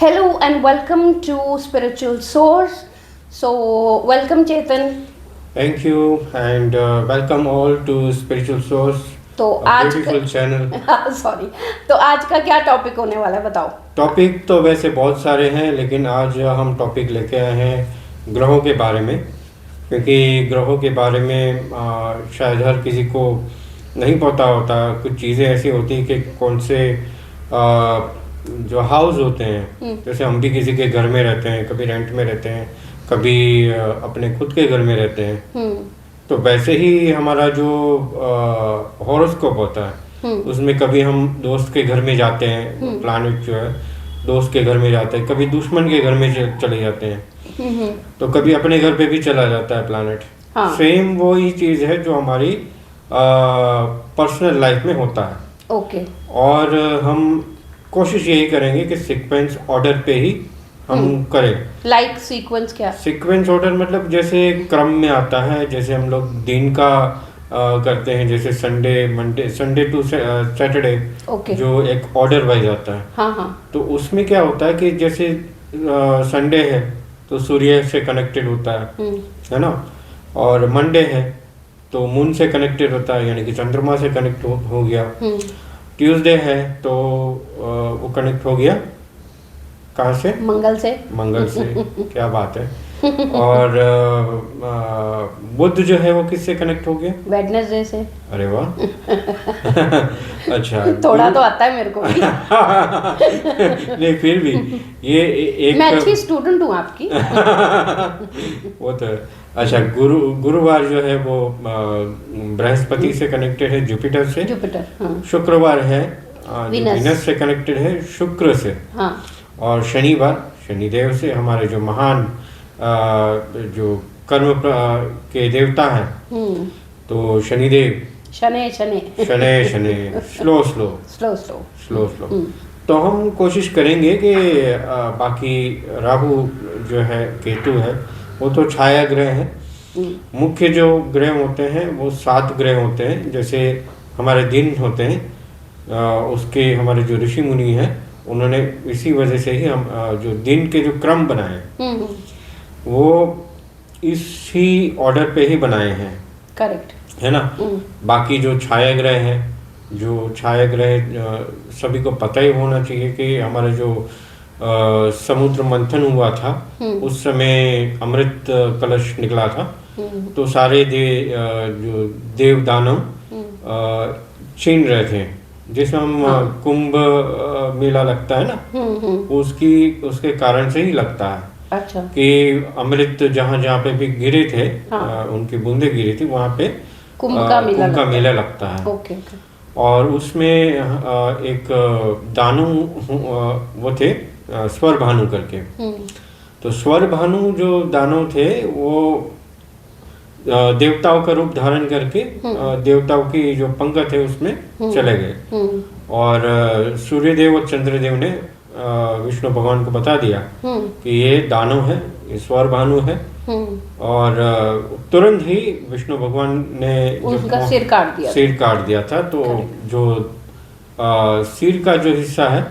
Hello and welcome to Spiritual Source. So, welcome Chetan. Thank you and welcome all to Spiritual Source, तो a आज beautiful channel. Sorry तो आज का क्या topic होने वाला है बताओ। टॉपिक तो वैसे बहुत सारे हैं लेकिन आज हम टॉपिक लेके आए हैं ग्रहों के बारे में, क्योंकि ग्रहों के बारे में शायद हर किसी को नहीं पता होता। कुछ चीज़ें ऐसी होती हैं कि कौन से जो हाउस होते हैं, जैसे हम भी किसी के घर में रहते हैं, कभी रेंट में रहते हैं, कभी अपने खुद के घर में रहते हैं। तो वैसे ही हमारा जो हॉरोस्कोप होता है उसमें कभी हम दोस्त के घर में जाते हैं, प्लैनेट जो है दोस्त के घर में जाते हैं, कभी दुश्मन के घर में चले जाते हैं, तो कभी अपने घर पे भी चला जाता है प्लैनेट। हाँ। सेम वही चीज़ है जो हमारी पर्सनल लाइफ में होता है। ओके। और हम कोशिश यही करेंगे कि सीक्वेंस ऑर्डर पे ही हम करें। लाइक सीक्वेंस क्या? सीक्वेंस ऑर्डर मतलब जैसे क्रम में आता है, जैसे हम लोग दिन का करते हैं, जैसे संडे टू सैटरडे, ओके। जो एक ऑर्डर वाइज आता है। हाँ हाँ। तो उसमें क्या होता है कि जैसे संडे है तो सूर्य से कनेक्टेड होता है ना, और मंडे है तो मून से कनेक्टेड होता है, यानी कि चंद्रमा से कनेक्ट हो गया। ट्यूसडे है तो वो कनेक्ट हो गया कहाँ से? मंगल से। मंगल से क्या बात है। और बुध जो है वो किससे कनेक्ट हो गया? वेडनेसडे से। अरे वाह। अच्छा, थोड़ा तो आता है मेरे को भी। नहीं फिर भी ये एक मैं अच्छी स्टूडेंट हूँ आपकी। वो तो अच्छा, गुरुवार जो है वो बृहस्पति से कनेक्टेड है, जुपिटर से। जुपिटर, हाँ। शुक्रवार है वीनस से कनेक्टेड है, शुक्र से। हाँ। और शनिवार शनिदेव से, हमारे जो महान जो कर्म के देवता हैं, तो शनिदेव। शनि स्लो तो हम कोशिश करेंगे कि बाकी राहु जो है, केतु है, वो तो छाया ग्रह है। मुख्य जो ग्रह होते हैं वो 7 ग्रह होते हैं। जैसे हमारे दिन होते हैं, उसके हमारे जो ऋषि मुनि हैं उन्होंने इसी वजह से ही हम जो दिन के जो क्रम बनाए वो इसी ऑर्डर पे ही बनाए हैं। करेक्ट है ना। बाकी जो छाया ग्रह हैं, जो छाया ग्रह सभी को पता ही होना चाहिए कि हमारा जो समुद्र मंथन हुआ था उस समय अमृत कलश निकला था, तो सारे जो देव दानव छीन रहे थे। जिसमें हम कुंभ मेला लगता है ना, उसके कारण से ही लगता है। अच्छा। कि अमृत जहाँ जहाँ पे भी गिरे थे, उनकी बूंदे गिरी थी, वहाँ पे कुंभ का मेला लगता है। ओके। और उसमें एक दानव वो थे, स्वर भानु करके। तो स्वर भानु जो दानव थे वो देवताओं का रूप धारण करके देवताओं की जो पंगत है उसमें चले गए। और सूर्यदेव और चंद्रदेव ने विष्णु भगवान को बता दिया कि ये दानव है, ये स्वर भानु है। और तुरंत ही विष्णु भगवान ने उनका सिर काट दिया था। तो जो सिर का जो हिस्सा है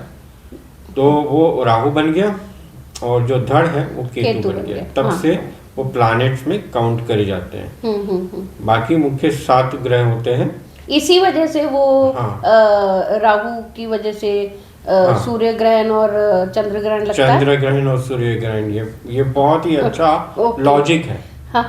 तो वो राहु बन गया, और जो धड़ है वो केतु बन गया। तब से वो प्लैनेट्स में काउंट करे जाते हैं। बाकी मुख्य 7 ग्रह होते हैं। इसी वजह से वो राहु की वजह से सूर्य ग्रहण और चंद्र ग्रहण लगता है। चंद्र ग्रहण और सूर्य ग्रहण, ये बहुत ही अच्छा लॉजिक है। हाँ,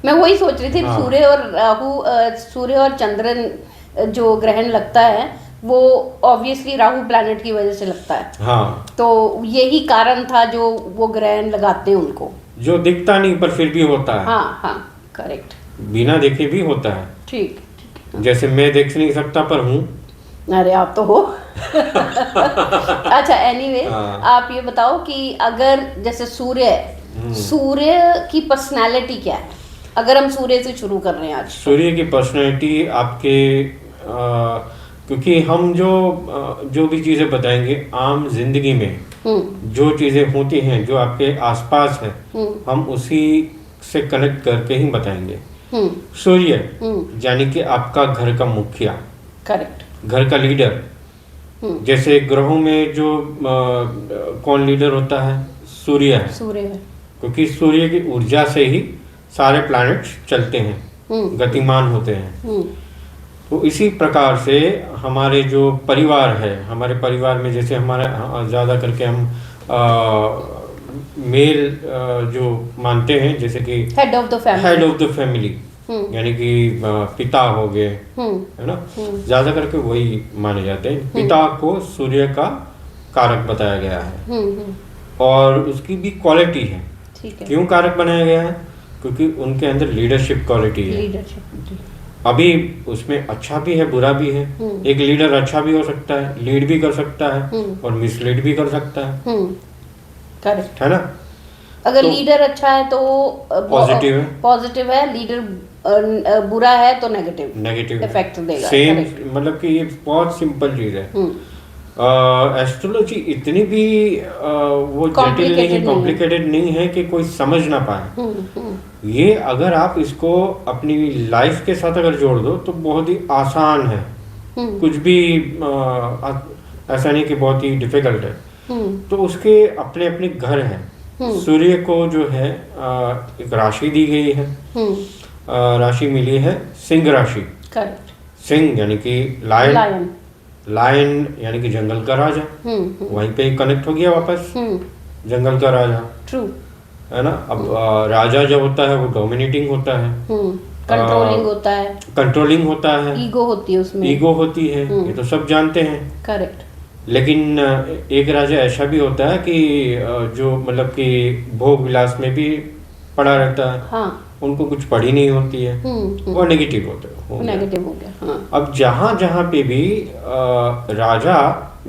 मैं वही सोच रही थी। सूर्य और राहु, सूर्य और चंद्र जो ग्रहण लगता है वो ऑब्वियसली राहु प्लैनेट की वजह से लगता है। हाँ, तो यही कारण था जो वो ग्रहण लगाते हैं उनको, जो दिखता नहीं पर फिर भी होता है। हाँ, करेक्ट। बिना देखे भी होता है। ठीक। जैसे मैं देख नहीं सकता पर हूँ। अरे आप तो हो। अच्छा, एनीवे, आप ये बताओ कि अगर जैसे सूर्य की पर्सनालिटी क्या है? अगर हम सूर्य से शुरू कर रहे हैं आज। सूर्य की पर्सनालिटी आपके क्योंकि हम जो भी चीज़ें बताएंगे आम जिंदगी में, जो चीज़ें होती हैं जो आपके आसपास है, हम उसी से कनेक्ट करके ही बताएंगे। सूर्य यानी कि आपका घर का मुखिया, करेक्ट, घर का लीडर, जैसे ग्रहों में जो कौन लीडर होता है? सूर्य है। सूर्य है। क्योंकि सूर्य की ऊर्जा से ही सारे प्लैनेट्स चलते हैं, गतिमान होते हैं। तो इसी प्रकार से हमारे जो परिवार है, हमारे परिवार में जैसे हमारे ज़्यादा करके हम मेल जो मानते हैं, जैसे कि हेड ऑफ द फैमिली, यानी कि पिता हो गए, है ना, ज़्यादा करके वही माने जाते हैं। पिता को सूर्य का कारक बताया गया है और उसकी भी क्वालिटी है। ठीक है। क्यों कारक बनाया गया है? क्योंकि उनके अंदर लीडरशिप क्वालिटी है। अभी उसमें अच्छा भी है, बुरा भी है। एक लीडर अच्छा भी हो सकता है, लीड भी कर सकता है और मिसलीड भी कर सकता है। करेक्ट है ना? अगर लीडर अच्छा है तो पॉजिटिव है, लीडर बुरा है तो नेगेटिव इफेक्ट देगा। सेम, मतलब कि ये बहुत सिंपल चीज है। एस्ट्रोलॉजी इतनी भी वो जटिल नहीं, कॉम्प्लिकेटेड नहीं है कि कोई समझ ना पाए। ये अगर आप इसको अपनी लाइफ के साथ अगर जोड़ दो तो बहुत ही आसान है। कुछ भी ऐसा नहीं कि बहुत ही डिफिकल्ट है। तो उसके अपने अपने घर हैं। सूर्य को जो है एक राशि दी गई है, राशि मिली है सिंह राशि। करेक्ट। सिंह यानी कि लायन यानी कि जंगल का राजा। वहीं पे कनेक्ट हो गया वापस, जंगल का राजा। ट्रू है ना? अब राजा जब होता है वो डोमिनेटिंग होता है, कंट्रोलिंग होता है, ईगो होती है उसमें, ईगो होती है। ये तो सब जानते हैं। करेक्ट। लेकिन एक राजा ऐसा भी होता है कि जो मतलब कि भोग विलास में भी पड़ा रहता है। हाँ। उनको कुछ पड़ी नहीं होती है, वो नेगेटिव होते हैं। नेगेटिव हो गया। हाँ। अब जहाँ जहाँ पे भी राजा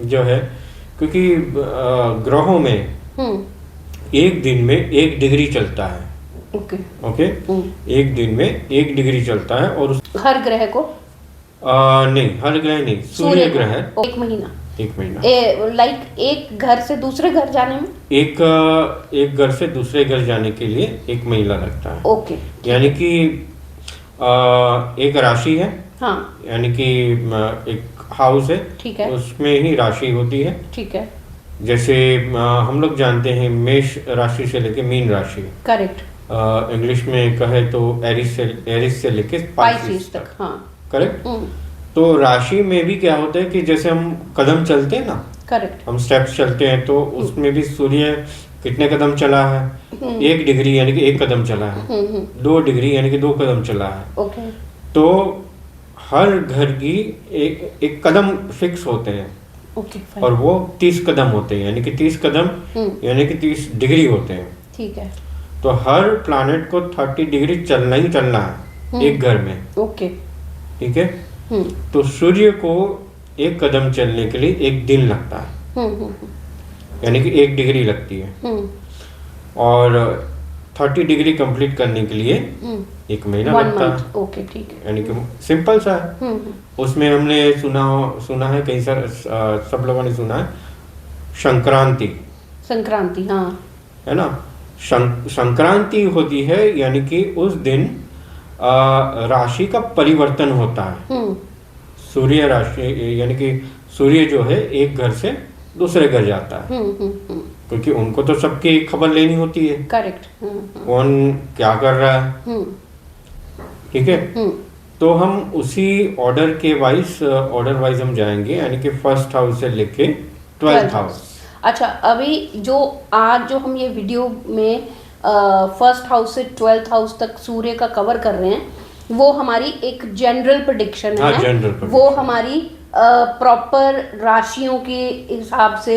जो है, क्योंकि ग्रहों में एक दिन में 1 डिग्री चलता है। ओके। एक दिन में 1 डिग्री चलता है और हर ग्रह को नहीं, हर ग्रह नहीं, सूर्य ग्रह 1 महीना। लाइक एक घर से दूसरे घर जाने में, एक घर से दूसरे घर जाने के लिए 1 महीना लगता है। ओके। यानी कि एक राशि है। हाँ। यानी कि एक हाउस है। ठीक है। उसमें ही राशि होती है। ठीक है। जैसे हम लोग जानते हैं मेष राशि से लेके मीन राशि। करेक्ट। इंग्लिश में कहे तो एरिस से लेके पाइसिस तक। हाँ। करेक्ट। तो राशि में भी क्या होता है कि जैसे हम कदम चलते हैं ना, करेक्ट, हम स्टेप्स चलते हैं, तो उसमें भी सूर्य कितने कदम चला है? 1 डिग्री यानी कि 1 कदम चला है। 2 डिग्री यानी कि 2 कदम चला है। ओके। तो हर घर की एक कदम फिक्स होते हैं। ओके। और वो 30 कदम होते हैं, यानी कि 30 कदम यानी कि 30 डिग्री होते हैं। ठीक है। तो हर प्लैनेट को 30 डिग्री चलना ही चलना है एक घर में। ओके। ठीक है। तो सूर्य को 1 कदम चलने के लिए 1 दिन लगता है, यानी कि 1 डिग्री लगती है। और 30 डिग्री कंप्लीट करने के लिए 1 महीना लगता है। ओके, ठीक है। यानी कि सिंपल सा है। उसमें हमने सुना है, कई सारे सब लोगों ने सुना है संक्रांति। हाँ, है ना? संक्रांति होती है, यानी कि उस दिन राशि का परिवर्तन होता है। सूर्य राशि यानी कि सूर्य जो है एक घर से दूसरे घर जाता है। क्योंकि उनको तो सबकी खबर लेनी होती है। करेक्ट। कौन क्या कर रहा है। ठीक है। तो हम उसी ऑर्डर वाइज हम जाएंगे, यानी कि 1st हाउस से लेके 12th हाउस। अच्छा, अभी जो हम ये वीडियो में 1st हाउस से 12th हाउस तक सूर्य का कवर कर रहे हैं, वो हमारी एक जनरल प्रेडिक्शन है। General prediction. वो हमारी प्रॉपर राशियों के हिसाब से,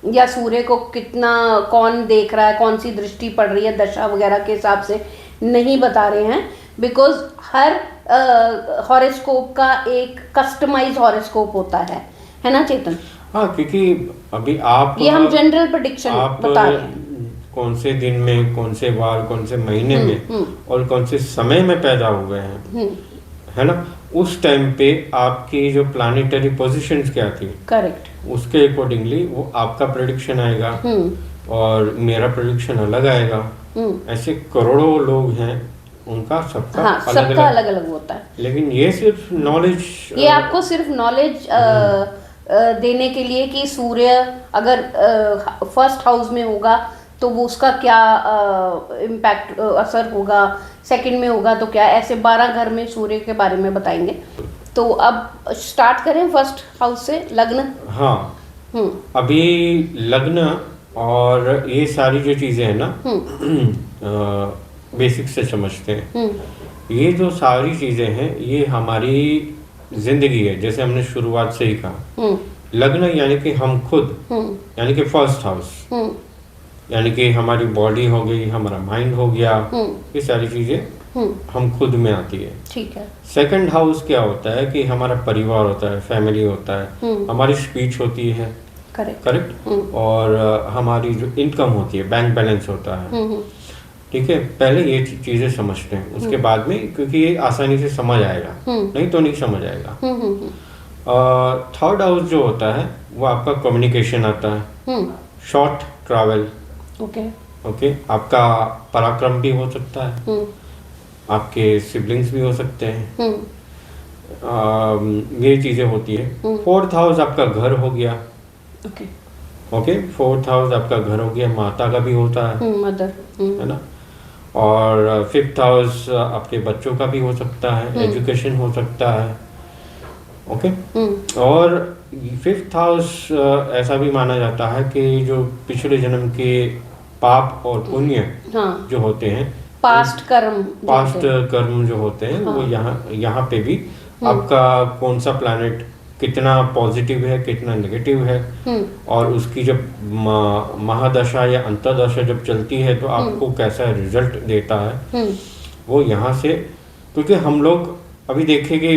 या सूर्य को कितना कौन देख रहा है, कौन सी दृष्टि पड़ रही है, दशा वगैरह के हिसाब से नहीं बता रहे हैं। बिकॉज हर हॉरोस्कोप का एक कस्टमाइज हॉरोस्कोप होता है ना चेतन? हाँ, क्योंकि अभी आप ये हम जनरल प्रेडिक्शन बता रहे हैं। कौन से दिन में, कौन से वार, कौन से महीने में और कौन से समय में पैदा हुए हैं, है ना? उस टाइम पे आपकी जो प्लानिटरी पोजीशंस क्या थी, करेक्ट, उसके अकॉर्डिंगली वो आपका प्रेडिक्शन आएगा और मेरा प्रेडिक्शन अलग आएगा। ऐसे करोड़ों लोग हैं, उनका सबका अलग अलग होता है। लेकिन ये सिर्फ नॉलेज, ये आपको सिर्फ नॉलेज देने के लिए कि सूर्य अगर फर्स्ट हाउस में होगा तो वो उसका क्या इम्पैक्ट असर होगा, सेकंड में होगा तो क्या, ऐसे 12 घर में सूर्य के बारे में बताएंगे। तो अब स्टार्ट करें फर्स्ट हाउस से, लग्न। हाँ, अभी लग्न और ये सारी जो चीज़ें हैं ना, बेसिक से समझते हैं। ये जो सारी चीज़ें हैं ये हमारी जिंदगी है, जैसे हमने शुरुआत से ही कहा। लग्न यानी कि हम खुद, यानी कि फर्स्ट हाउस, यानी कि हमारी बॉडी हो गई, हमारा माइंड हो गया, ये सारी चीज़ें हम खुद में आती है। ठीक है। सेकंड हाउस क्या होता है कि हमारा परिवार होता है, फैमिली होता है, हमारी स्पीच होती है, करेक्ट, और हमारी जो इनकम होती है, बैंक बैलेंस होता है। ठीक है, पहले ये चीज़ें समझते हैं, उसके बाद में, क्योंकि ये आसानी से समझ आएगा, नहीं तो नहीं समझ आएगा। थर्ड हाउस जो होता है वो आपका कम्युनिकेशन आता है, शॉर्ट ट्रैवल, ओके, आपका पराक्रम भी हो सकता है, आपके सिबलिंग्स भी हो सकते हैं, ये चीज़ें होती है। फोर्थ हाउस आपका घर हो गया, ओके, फोर्थ हाउस आपका घर हो गया, माता का भी होता है, मदर, है ना। और फिफ्थ हाउस आपके बच्चों का भी हो सकता है, एजुकेशन हो सकता है, ओके। और फिफ्थ हाउस ऐसा भी माना जाता है कि जो पिछले जन्म के पाप और पुण्य जो होते हैं, पास्ट कर्म जो होते हैं, वो यहाँ पे भी आपका कौन सा प्लैनेट कितना पॉजिटिव है, कितना नेगेटिव है, और उसकी जब महादशा या अंतर्दशा जब चलती है तो आपको कैसा रिजल्ट देता है, वो यहाँ से। क्योंकि हम लोग अभी देखेंगे,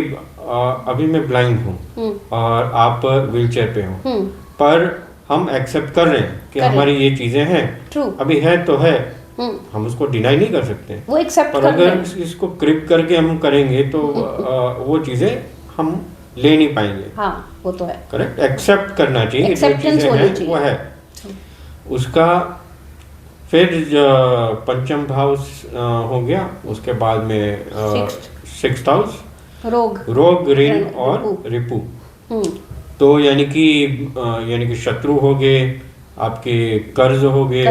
अभी मैं ब्लाइंड हूँ और आप व्हीलचेयर पे हो, पर हम एक्सेप्ट कर रहे हैं कि हमारी ये चीजें हैं, अभी है तो है, हम उसको डिनाई नहीं कर सकते, वो एक्सेप्ट पर अगर इसको क्रिप करके हम करेंगे तो वो चीजें हम ले नहीं पाएंगे। हाँ, वो तो है, करेक्ट, एक्सेप्ट करना चाहिए, जो चीजें हैं वो है उसका। फिर पंचम भाव हो गया, उसके बाद में सिक्स्थ हाउस, रोग, ऋण और रिपु। तो यानी कि शत्रु हो गए, आपके कर्ज हो गए,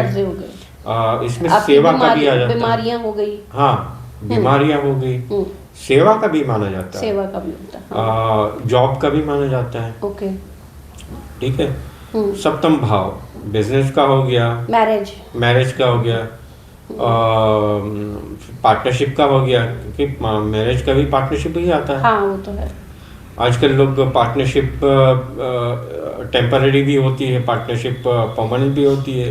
इसमें सेवा का भी आ जाता है, बीमारियां हो गई, हाँ, बीमारियां हो गई, सेवा का भी माना जाता है, सेवा का भी होता है, जॉब का भी माना जाता है, ओके, ठीक है। सप्तम भाव बिजनेस का हो गया, मैरिज का हो गया, पार्टनरशिप का हो गया, क्योंकि मैरिज का भी पार्टनरशिप ही आता है। हाँ, वो तो है। आजकल लोग पार्टनरशिप टेम्पररी भी होती है, पार्टनरशिप परमानेंट भी होती है,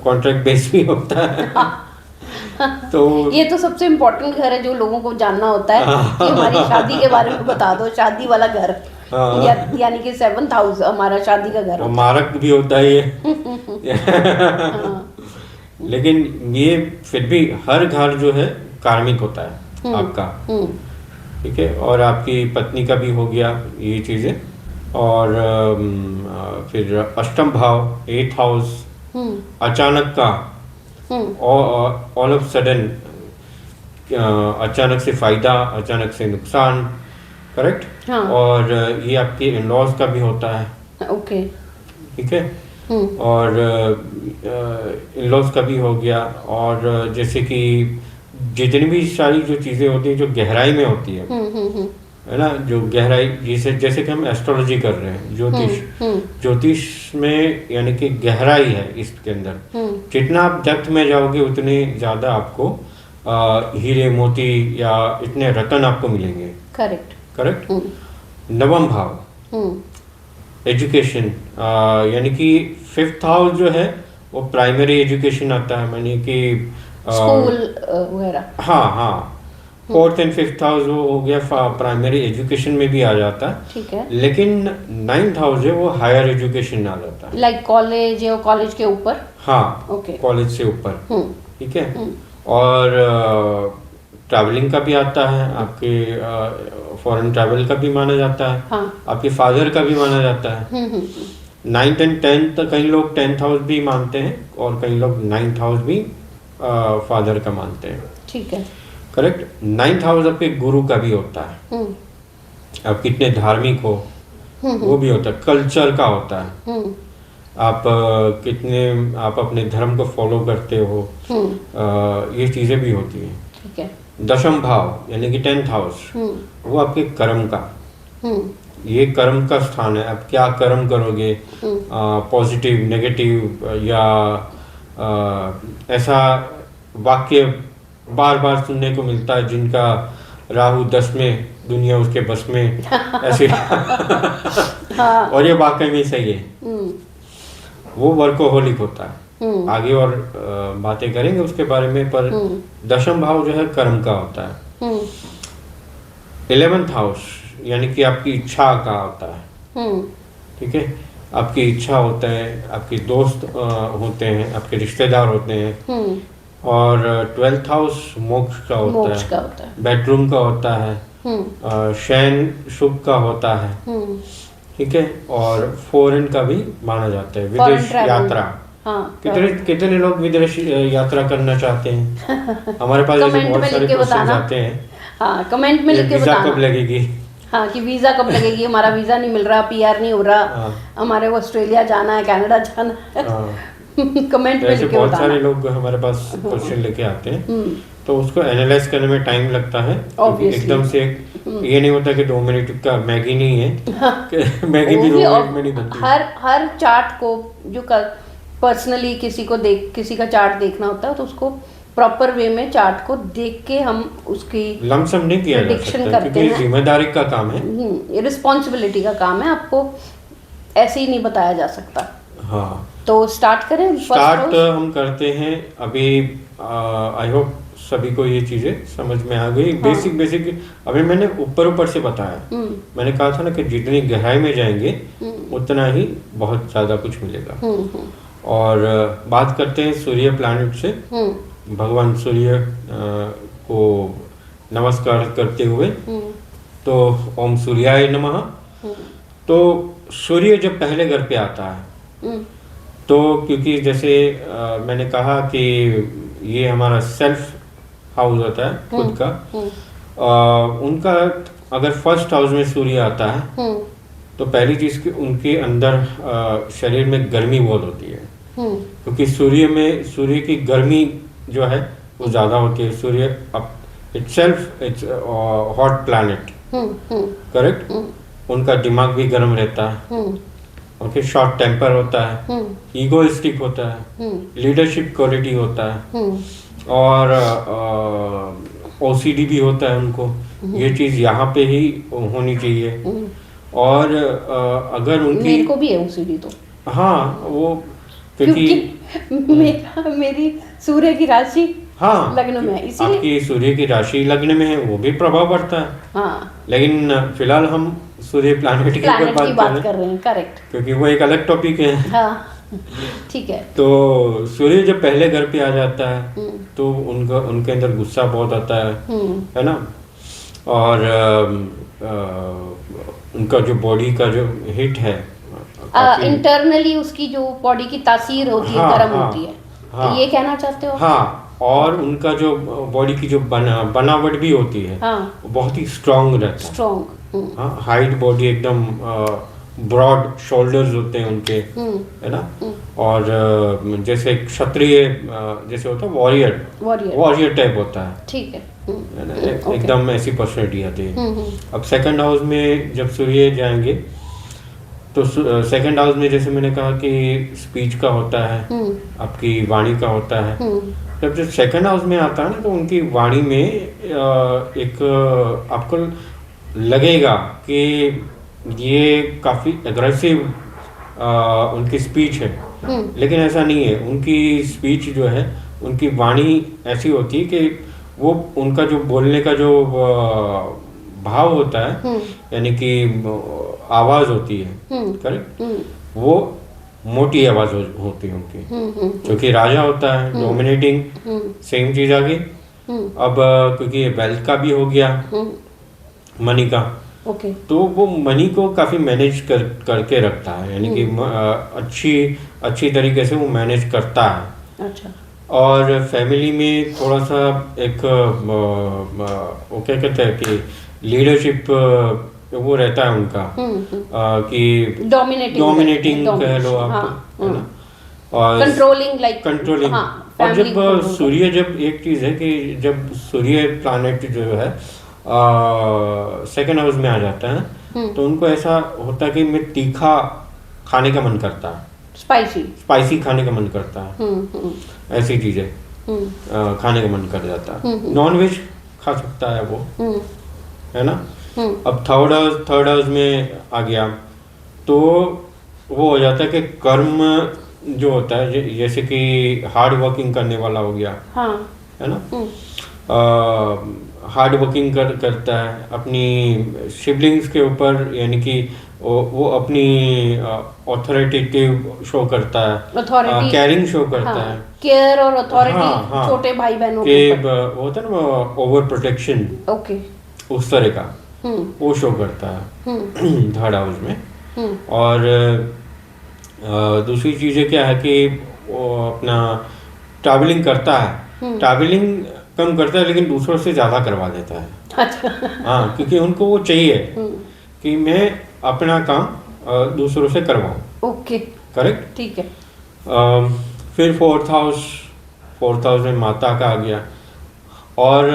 कॉन्ट्रैक्ट बेस भी होता है। तो ये तो सबसे इम्पोर्टेंट घर है जो लोगों को जानना होता है कि हमारी शादी के बारे में बता दो, शादी वाला घर, यानी कि 7th हाउस हमारा शादी का घर, मारक भी होता है ये। लेकिन ये फिर भी हर घर जो है कार्मिक होता है आपका, ठीक है। और आपकी पत्नी का भी हो गया ये चीजें। और फिर अष्टम भाव, 8th हाउस, अचानक का, ऑल ऑफ सडन, अचानक से फायदा, अचानक से नुकसान, करेक्ट। और ये आपके इन लॉज का भी होता है, ओके, ठीक है। और इन लॉज का भी हो गया। और जैसे कि जितनी भी सारी जो चीजें होती हैं जो गहराई में होती है ना, जो गहराई, जैसे कि हम एस्ट्रोलॉजी कर रहे हैं, ज्योतिष में यानी कि गहराई है इसके अंदर, जितना आप डेप्थ में जाओगे उतने ज्यादा आपको हीरे मोती या इतने रतन आपको मिलेंगे, करेक्ट। नवम भाव एजुकेशन, यानी कि 5th हाउस जो है वो प्राइमरी एजुकेशन आता है, यानी कि स्कूल वगैरह, हाँ। 4th and 5th हाउस वो हो गया प्राइमरी एजुकेशन में भी आ जाता है, ठीक है। लेकिन 9th हाउस है वो हायर एजुकेशन आ जाता है, लाइक कॉलेज या कॉलेज के ऊपर, हाँ, ओके, कॉलेज से ऊपर, ठीक है। और ट्रैवलिंग का भी आता है, आपके फॉरेन ट्रैवल का भी माना जाता है, आपके फादर का भी माना जाता है। 9th and 10th, कई लोग 10th हाउस भी मानते हैं और कई लोग 9th हाउस भी फादर का मानते हैं, ठीक है, करेक्ट। 9th हाउस आपके गुरु का भी होता है, आप कितने धार्मिक हो, वो भी होता है, कल्चर का होता है। आप आप अपने धर्म को फॉलो करते हो, ये चीज़ें भी होती हैं। ठीक है। दशम भाव यानी कि 10th हाउस, वो आपके कर्म का, ये कर्म का स्थान है। आप क्या कर्म करोगे, पॉजिटिव नेगेटिव, या ऐसा वाक्य बार बार सुनने को मिलता है जिनका राहु 10 में, दुनिया उसके बस में, ऐसे हाँ। और ये वाकई में सही है। वो वर्कोहोलिक होता है। आगे और बातें करेंगे उसके बारे में, पर दशम भाव जो है कर्म का होता है। 11th हाउस यानी कि आपकी इच्छा का होता है। ठीक है, आपकी इच्छा होता है, आपके दोस्त होते हैं, आपके रिश्तेदार होते हैं। और 12th हाउस मोक्ष का होता है, बेडरूम का होता है, शयन सुख का होता है। ठीक है, और फॉरेन का भी माना जाता है, विदेश यात्रा। हाँ, कितने लोग विदेश यात्रा करना चाहते हैं? हमारे पास ऐसे बहुत सारे क्वेश्चन आते हैं। हाँ, कमेंट में लिख के बताना। वीजा कब लगेगी? हाँ, कि वीज़ा कब लगेगी, हमारा वीज़ा नहीं मिल रहा, पीआर नहीं हो रहा, हमारे को ऑस्ट्रेलिया जाना है, कनाडा जाना है। कमेंट में लिख के बताना। बहुत सारे लोग हमारे पास क्वेश्चन लेके आते हैं, तो उसको एनालाइज करने में टाइम लगता है। एकदम से ये नहीं होता कि 2 मिनट का मैगी नहीं है। मैगी भी 2 मिनट में नहीं बनती। हर चार्ट को जो पर्सनली किसी का चार्ट देखना होता है, तो उसको प्रॉपर वे में चार्ट को देख के हम उसकी लमसम नहीं किया जा सकता, क्योंकि जिम्मेदारी का काम है, ये रिस्पॉन्सिबिलिटी का काम है, आपको ऐसे ही नहीं बताया जा सकता। हाँ, तो स्टार्ट करें। स्टार्ट हम करते हैं अभी। आई होप सभी को ये चीजें समझ में आ गई। बेसिक अभी मैंने ऊपर से बताया। मैंने कहा था ना कि जितनी गहराई में जाएंगे उतना ही बहुत ज्यादा कुछ मिलेगा। और बात करते हैं सूर्य प्लैनेट से। भगवान सूर्य को नमस्कार करते हुए, तो ओम सूर्याय नमः। तो सूर्य जब पहले घर पे आता है, तो क्योंकि जैसे मैंने कहा कि ये हमारा सेल्फ हाउस होता है, खुद का, उनका अगर फर्स्ट हाउस में सूर्य आता है, तो पहली चीज की उनके अंदर शरीर में गर्मी बहुत होती है, क्योंकि सूर्य की गर्मी जो है वो ज्यादा होती है। सूर्य itself it's hot planet, correct. उनका दिमाग भी गर्म रहता है, ओके। शॉर्ट टेम्पर होता है, ईगोइस्टिक होता है, लीडरशिप क्वालिटी होता है, और ओसीडी भी होता है उनको। ये चीज यहाँ पे ही होनी चाहिए। और अगर उनकी, मेरे को भी है ओसीडी, तो हाँ, वो क्योंकि मेरी सूर्य की राशि लग्न में है, इसीलिए। आपकी सूर्य की राशि लग्न में है, वो भी प्रभाव पड़ता है। हाँ, लेकिन फिलहाल हम सूर्य प्लैनेट की बात कर रहे हैं, करेक्ट, क्योंकि वो एक अलग टॉपिक है। हाँ, ठीक है। तो सूर्य जब पहले घर पे आ जाता है, तो उनके अंदर गुस्सा बहुत आता है ना। और उनका जो बॉडी का जो हिट है, इंटरनली उसकी जो बॉडी की तासीर होती है, गर्म होती है, ये कहना चाहते हो? हाँ, और उनका जो बॉडी की जो बनावट भी होती है, वो बहुत ही स्ट्रांग रहता है। स्ट्रांग, हाँ, हाइट बॉडी एकदम, ब्रॉड शोल्डर्स होते हैं उनके, है ना। और जैसे क्षत्रिय जैसे होता है, वॉरियर टाइप होता है, ठीक है, एकदम ऐसी पर्सनैलिटी आती है। अब सेकंड हाउस में जब सूर्य जाएंगे, तो सेकंड हाउस में जैसे मैंने कहा कि स्पीच का होता है, आपकी वाणी का होता है। जब सेकंड हाउस में आता है ना, तो उनकी वाणी में एक आपको लगेगा कि ये काफी एग्रेसिव उनकी स्पीच है, लेकिन ऐसा नहीं है। उनकी स्पीच जो है, उनकी वाणी ऐसी होती है कि वो उनका जो बोलने का जो भाव होता है, यानी कि आवाज होती है, करेक्ट, वो मोटी आवाज होती है उनकी, क्योंकि राजा होता है, डोमिनेटिंग। सेम चीज आ गई। अब क्योंकि ये वेल्थ का भी हो गया, मनी का, तो वो मनी को काफी मैनेज करके रखता है, यानी कि अच्छी तरीके से वो मैनेज करता है। अच्छा। और फैमिली में थोड़ा सा एक वो क्या कहते हैं कि लीडरशिप वो रहता है उनका कि डोमिनेटिंग कह लो आप, है ना, और कंट्रोलिंग। और जब सूर्य, जब एक चीज है कि जब सूर्य प्लैनेट जो है सेकंड हाउस में आ जाता है तो उनको ऐसा होता है कि मैं तीखा खाने का मन करता है, स्पाइसी खाने का मन करता है, ऐसी चीजें खाने का मन कर जाता है। नॉन वेज खा सकता है वो, है ना। अब थर्ड हाउस में आ गया तो वो हो जाता है कि कर्म जो होता है, जैसे कि हार्ड वर्किंग करने वाला हो गया, हाँ, है ना, हार्ड वर्किंग करता है अपनी सिबलिंग्स के ऊपर, यानी कि वो अपनी ऑथोरिटेटिव शो करता है, केयरिंग शो करता है, केयर और अथॉरिटी छोटे भाई बहनों के ऊपर होता है ना, ओवर प्रोटेक्शन, ओके, उस तरह का वो शो करता है थर्ड हाउस में। और दूसरी चीज़ें क्या है कि वो अपना ट्रैवलिंग करता है, ट्रैवलिंग कम करता है लेकिन दूसरों से ज़्यादा करवा देता है। अच्छा। हाँ, क्योंकि उनको वो चाहिए कि मैं अपना काम दूसरों से करवाऊँ। ओके, करेक्ट, ठीक है। फिर फोर्थ हाउस में माता का आ गया, और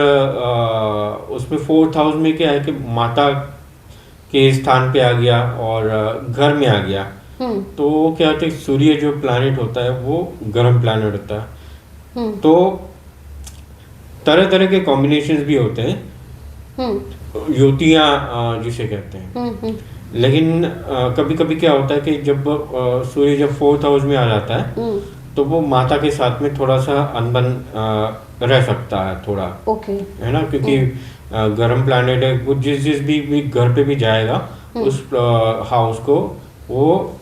उसमें फोर्थ हाउस में क्या है कि माता के स्थान पे आ गया और घर में आ गया, तो क्या होता है, सूर्य जो प्लैनेट होता है वो गर्म प्लैनेट होता है, तो तरह तरह के कॉम्बिनेशंस भी होते हैं, युतियाँ जिसे कहते हैं। लेकिन कभी कभी क्या होता है कि जब सूर्य जब फोर्थ हाउस में आ जाता है तो वो माता के साथ में थोड़ा सा अनबन रह सकता है थोड़ा, है ना, क्योंकि गर्म प्लैनेट है, वो जिस भी घर पे भी जाएगा उस हाउस को वो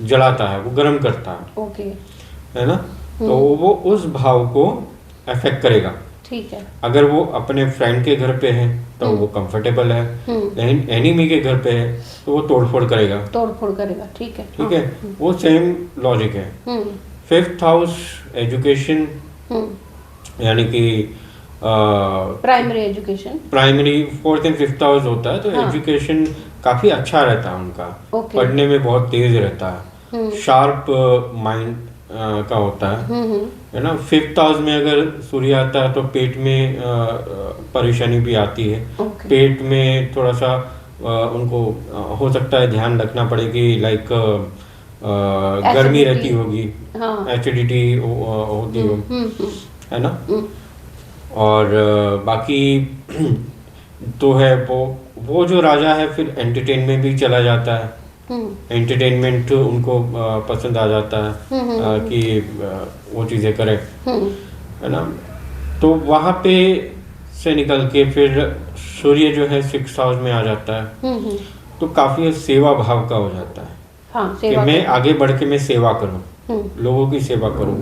जलाता है, वो गर्म करता है, है ना, तो वो उस भाव को अफेक्ट करेगा। ठीक है। अगर वो अपने फ्रेंड के घर पे है तो वो कंफर्टेबल है, लेकिन एनिमी के घर पे है तो वो तोड़फोड़ करेगा। ठीक है, ठीक है, वो सेम लॉजिक है। फिफ्थ हाउस एजुकेशन, यानी कि primary fourth and fifth house होता है, तो एजुकेशन काफी अच्छा रहता है उनका, पढ़ने में बहुत तेज रहता है, शार्प माइंड का होता है ना। फिफ्थ हाउस में अगर सूर्य आता है तो पेट में परेशानी भी आती है, पेट में थोड़ा सा उनको हो सकता है ध्यान रखना पड़ेगी, लाइक गर्मी रहती होगी, एसिडिटी होती होगी, है ना। और बाकी तो है वो जो राजा है फिर एंटरटेनमेंट भी चला जाता है, एंटरटेनमेंट उनको पसंद आ जाता है कि वो चीज़ें करें, है ना। तो वहाँ पे से निकल के फिर सूर्य जो है सिक्स्थ हाउस में आ जाता है, तो काफ़ी सेवा भाव का हो जाता है, कि मैं आगे बढ़ के मैं सेवा करूँ, लोगों की सेवा करूँ,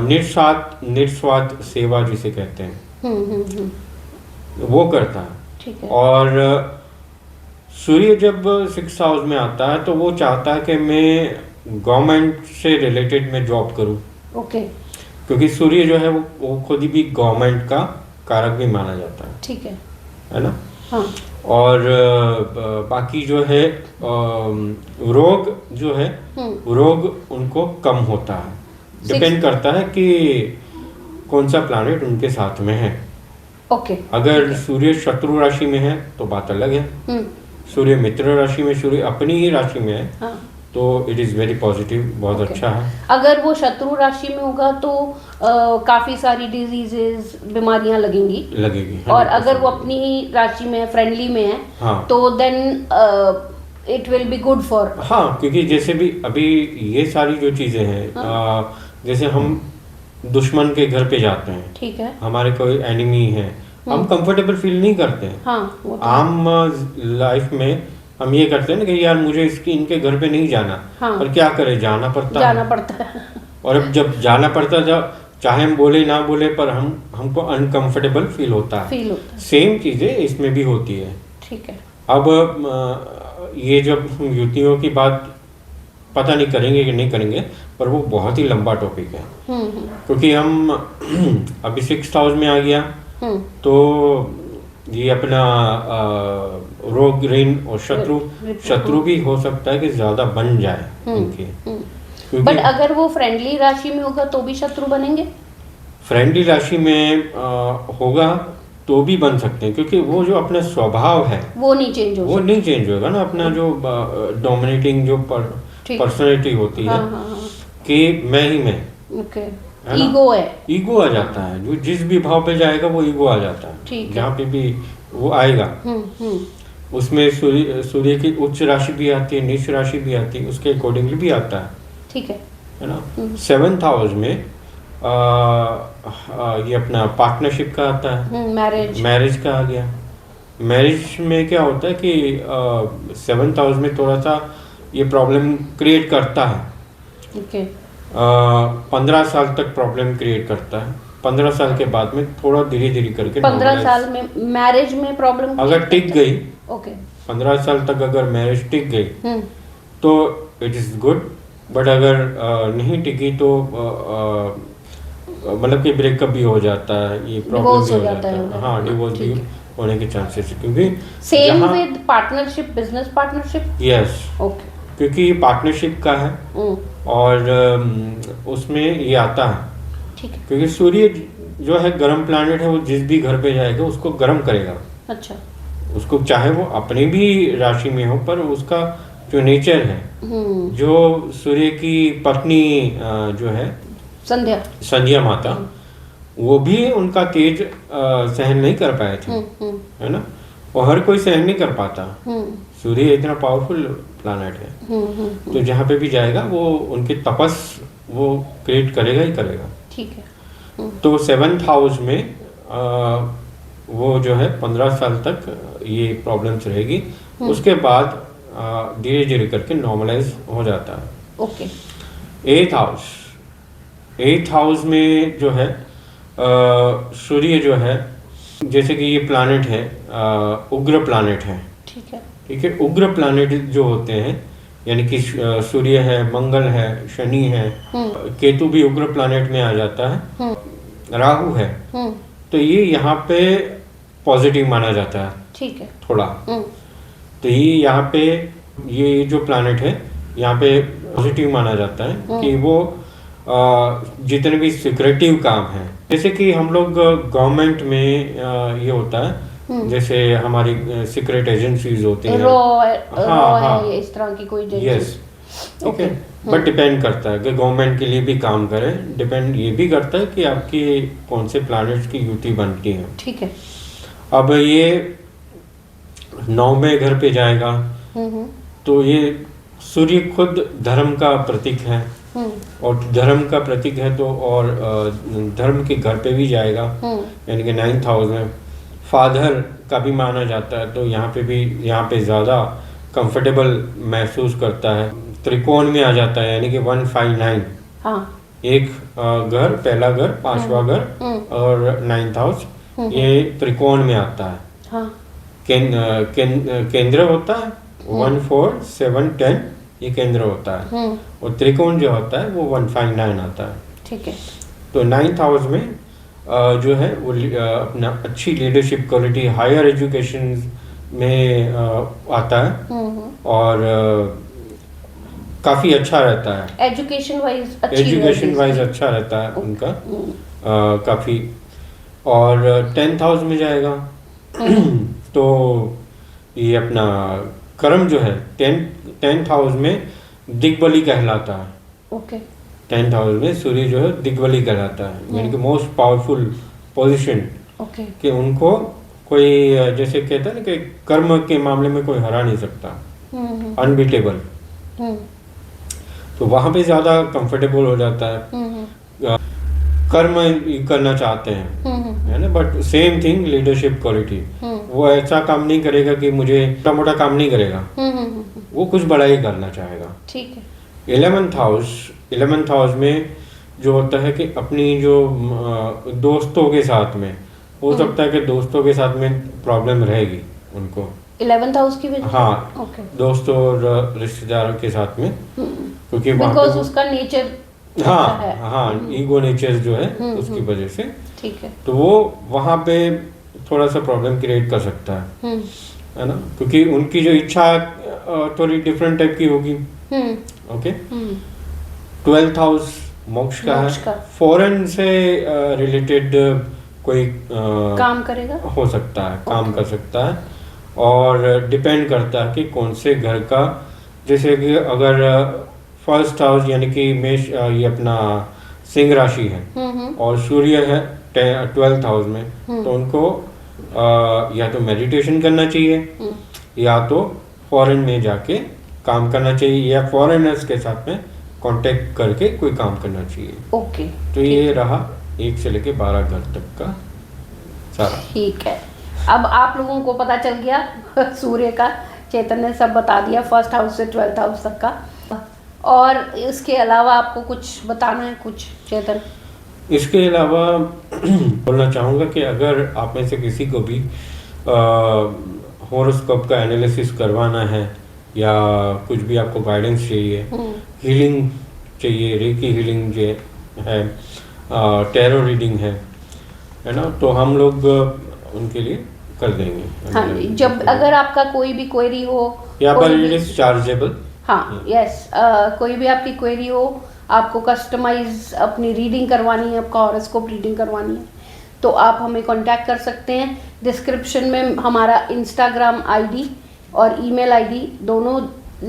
निस्वार्थ सेवा जिसे कहते हैं, वो करता है। और सूर्य जब सिक्स हाउस में आता है तो वो चाहता है कि मैं गवर्नमेंट से रिलेटेड मैं जॉब करूं, क्योंकि सूर्य जो है वो खुद भी गवर्नमेंट का कारक भी माना जाता है, ठीक है ना। हाँ। और बाकी जो है रोग जो है, रोग उनको कम होता है, डिपेंड करता है कि कौन सा प्लैनेट उनके साथ में है। अगर सूर्य शत्रु राशि में है तो बात अलग है, सूर्य मित्र राशि में, सूर्य अपनी ही राशि में है, हाँ, तो इट इज़ वेरी पॉजिटिव, बहुत अच्छा है। अगर वो शत्रु राशि में होगा तो काफी सारी डिजीजेस, बीमारियां लगेगी, और अगर वो अपनी ही राशि में, फ्रेंडली में है, हाँ, तो then it will be good for, हाँ, क्योंकि जैसे भी अभी ये सारी जो चीजें हैं, हाँ, जैसे हम दुश्मन के घर पे जाते हैं, ठीक है, हमारे कोई एनिमी है, हम कंफर्टेबल फील नहीं करते हैं, हाँ, तो आम लाइफ में हम ये करते हैं ना कि यार मुझे इनके घर पे नहीं जाना, हाँ, पर क्या करें, जाना पड़ता है। और अब जब जाना पड़ता है, चाहे हम बोले ना बोले, पर हमको अनकंफर्टेबल फील होता है। सेम चीजें इसमें भी होती है, ठीक है। अब ये जब हम युतियों की बात पता नहीं करेंगे कि नहीं करेंगे, पर वो बहुत ही लंबा टॉपिक है, क्योंकि हम अभी सिक्स्थ हाउस में आ गया, तो ये अपना रोग, ऋण और शत्रु भी हो सकता है कि ज्यादा बन जाए उनके, बट अगर वो फ्रेंडली राशि में होगा तो भी शत्रु बनेंगे? फ्रेंडली राशि में होगा तो भी बन सकते हैं, क्योंकि वो जो अपना स्वभाव है वो नहीं चेंज वो नहीं चेंज होगा ना। अपना जो डोमिनेटिंग जो पर्सनैलिटी होती है कि मैं ही मैं, ईगो आ जाता है। जो जिस भी भाव पे जाएगा वो ईगो आ जाता है, जहाँ पे भी वो आएगा। उसमें सूर्य की उच्च राशि भी आती है, नीच राशि भी आती है, उसके अकॉर्डिंगली भी आता है। ठीक है ना। 7th हाउस में ये अपना पार्टनरशिप का आता है, मैरिज का आ गया। मैरिज में क्या होता है कि 7th हाउस में थोड़ा सा ये प्रॉब्लम क्रिएट करता है। 15 साल तक प्रॉब्लम क्रिएट करता है। 15 साल के बाद में थोड़ा धीरे धीरे करके 15 साल में मैरिज में प्रॉब्लम अगर टिक गई, 15 साल तक अगर मैरिज टिक गई तो इट इज गुड। बट अगर नहीं टिकी तो मतलब कि ब्रेकअप भी हो जाता है, ये प्रॉब्लम भी हो जाता है। हाँ, डिवोर्स भी होने के चांसेस है, क्योंकि same with partnership, business partnership. Yes, क्योंकि ये पार्टनरशिप का है और उसमें ये आता है। ठीक है। क्योंकि सूर्य जो है गर्म प्लैनेट है, वो जिस भी घर पे जाएगा उसको गर्म करेगा। अच्छा। उसको चाहे वो अपनी भी राशि में हो, पर उसका जो नेचर है, जो सूर्य की पत्नी जो है संध्या माता, वो भी उनका तेज सहन नहीं कर पाए थे, है ना। और हर कोई सहन नहीं कर पाता। सूर्य इतना पावरफुल प्लैनेट है, तो जहाँ पे भी जाएगा वो उनकी तपस वो क्रिएट करेगा ही करेगा। ठीक है। तो 7th हाउस में वो जो है 15 साल तक ये प्रॉब्लम्स रहेगी। उसके बाद धीरे धीरे करके नॉर्मलाइज हो जाता है। ओके। 8th हाउस में जो है सूर्य जो है, जैसे कि ये प्लैनेट है, उग्र प्लैनेट है। ठीक है। ठीक है। उग्र प्लैनेट जो होते हैं, यानी कि सूर्य है, मंगल है, शनि है, केतु भी उग्र प्लैनेट में आ जाता है, राहु है, तो ये यहाँ पे पॉजिटिव माना जाता है। ठीक है। थोड़ा तो ये यहाँ पे ये जो प्लैनेट है यहाँ पे पॉजिटिव माना जाता है कि वो जितने भी सिक्रेटिव काम हैं, जैसे कि हम लोग गवर्नमेंट में ये होता है, जैसे हमारी सीक्रेट एजेंसीज होती हैं, हाँ, इस तरह की कोई एजेंसी। यस, ठीक है। बट डिपेंड करता है कि गवर्नमेंट के लिए भी काम करें। डिपेंड ये भी करता है कि आपकी कौन से प्लैनेट्स की युति बनती है। ठीक है। अब ये 9वें घर पे जाएगा, तो ये सूर्य खुद धर्म का प्रतीक है, और धर्म का प्रतीक है तो और धर्म के घर पे भी जाएगा, यानी कि 9th हाउस में फादर का भी माना जाता है। तो यहाँ पे ज़्यादा कंफर्टेबल महसूस करता है। त्रिकोण में आ जाता है, यानी कि 159। हाँ। एक घर, पहला घर, 5वां घर और 9th हाउस, ये त्रिकोण में आता है। हाँ। केंद्र होता है 1, 4, 7, 10, ये केंद्र होता है, और त्रिकोण जो होता है वो 159 आता है। ठीक है। तो 9th हाउस में जो है वो अपना अच्छी लीडरशिप क्वालिटी, हायर एजुकेशन में आता है, और काफ़ी अच्छा रहता है। एजुकेशन वाइज अच्छा रहता है उनका काफ़ी। और 10th हाउस में जाएगा तो ये अपना कर्म जो है 10th हाउस में दिग्बली कहलाता है। ओके। 10th हाउस में सूर्य जो है दिग्बली कहलाता है, यानी कि मोस्ट पावरफुल पोजीशन। ओके। कि उनको कोई, जैसे कहता है ना कि कर्म के मामले में कोई हरा नहीं सकता, अनबीटेबल। तो वहां पे ज्यादा कंफर्टेबल हो जाता है। कर्म करना चाहते हैं, है ना, but same thing leadership quality. वो ऐसा काम नहीं करेगा कि मुझे छोटा मोटा काम नहीं करेगा, वो कुछ बड़ा ही करना चाहेगा। ठीक है। 11th हाउस में जो होता है कि अपनी जो दोस्तों के साथ में, हो सकता है कि दोस्तों के साथ में प्रॉब्लम रहेगी उनको 11th हाउस की वजह। हाँ, okay. दोस्तों और रिश्तेदारों के साथ में, क्योंकि बिकॉज उसका नेचर, हाँ, ईगो नेचर जो है उसकी वजह से। ठीक है। तो वो वहाँ पे थोड़ा सा प्रॉब्लम क्रिएट कर सकता है ना, क्योंकि उनकी जो इच्छा थोड़ी डिफरेंट टाइप की होगी। ओके, 12th हाउस मोक्ष का है, फॉरेन से रिलेटेड कोई काम करेगा, हो सकता है, काम कर सकता है, और डिपेंड करता है कि कौन से घर का, जैसे कि अगर फर्स्ट हाउस यानी कि मेष ये अपना सिंह राशि है और सूर्य है 12th हाउस में, तो उनको या तो मेडिटेशन करना चाहिए या तो फॉरेन में जाके काम करना चाहिए, या फॉरेनर्स के साथ में कांटेक्ट करके कोई काम करना चाहिए। ओके, तो ये रहा 1 से लेके 12 घर तक का सारा। ठीक है, अब आप लोगों को पता चल गया सूर्य का, चेतन ने सब बता दिया, फर्स्ट हाउस से 12th हाउस तक का। और इसके अलावा आपको कुछ बताना है कुछ, चेतन? इसके अलावा बोलना चाहूँगा कि अगर आप में से किसी को भी हॉरोस्कोप का एनालिसिस करवाना है या कुछ भी आपको गाइडेंस चाहिए, हीलिंग चाहिए, रेकी हीलिंग जो है, टैरो रीडिंग है ना, तो हम लोग उनके लिए कर देंगे। हाँ जी, जब अगर आपका कोई भी क्वेरी हो, या पर इट इज चार्जेबल। हाँ, यस, कोई भी आपकी क्वेरी हो, आपको कस्टमाइज अपनी रीडिंग करवानी है, आपका हॉरोस्कोप रीडिंग करवानी है, तो आप हमें कांटेक्ट कर सकते हैं। डिस्क्रिप्शन में हमारा इंस्टाग्राम आईडी और ईमेल आईडी दोनों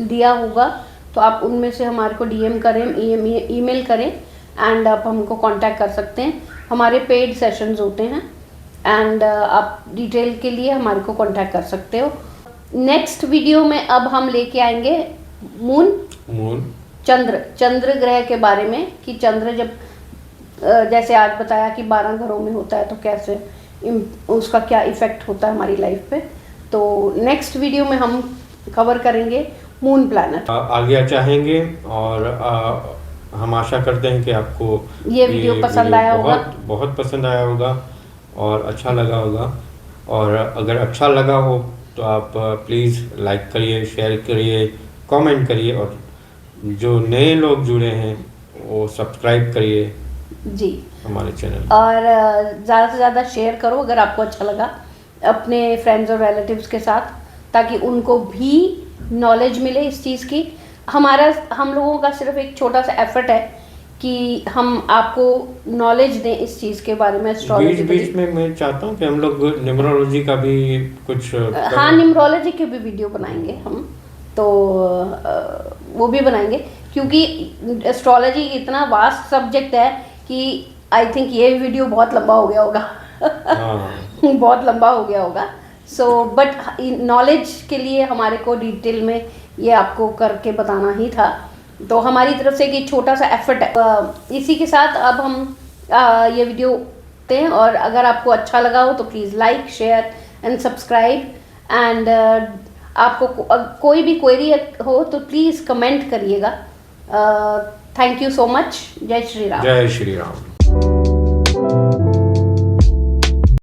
दिया होगा, तो आप उनमें से हमारे को डीएम करें, ईमेल करें, एंड आप हमको कांटेक्ट कर सकते हैं। हमारे पेड सेशंस होते हैं, एंड आप डिटेल के लिए हमारे को कांटेक्ट कर सकते हो। नेक्स्ट वीडियो में अब हम लेके आएंगे मून चंद्र ग्रह के बारे में, कि चंद्र जब जैसे आज बताया कि 12 घरों में होता है, तो कैसे उसका क्या इफेक्ट होता है हमारी लाइफ पे। तो नेक्स्ट वीडियो में हम कवर करेंगे मून प्लैनेट। आगे चाहेंगे, और हम आशा करते हैं कि आपको ये वीडियो पसंद आया होगा, बहुत पसंद आया होगा और अच्छा लगा होगा। और अगर अच्छा लगा हो तो आप प्लीज़ लाइक करिए, शेयर करिए, कमेंट करिए, और जो नए लोग जुड़े हैं वो सब्सक्राइब करिए जी हमारे चैनल, और ज़्यादा से ज़्यादा शेयर करो अगर आपको अच्छा लगा अपने फ्रेंड्स और रिलेटिव्स के साथ, ताकि उनको भी नॉलेज मिले इस चीज़ की। हम लोगों का सिर्फ एक छोटा सा एफर्ट है कि हम आपको नॉलेज दें इस चीज़ के बारे में, एस्ट्रोलॉजी। बीच में मैं चाहता हूँ कि हम लोग न्यूमरोलॉजी का भी कुछ हाँ, न्यूमरोलॉजी के भी वीडियो बनाएंगे हम, तो वो भी बनाएंगे, क्योंकि एस्ट्रोलॉजी इतना वास्ट सब्जेक्ट है कि आई थिंक ये वीडियो बहुत लंबा हो गया होगा बहुत लंबा हो गया होगा। सो बट नॉलेज के लिए हमारे को डिटेल में ये आपको करके बताना ही था, तो हमारी तरफ से एक छोटा सा एफर्ट है। इसी के साथ अब हम ये वीडियो दें, और अगर आपको अच्छा लगा हो तो please like, share and subscribe, and आपको कोई भी क्वेरी हो तो प्लीज़ कमेंट करिएगा। Thank you so much. जय श्री राम। जय श्री राम।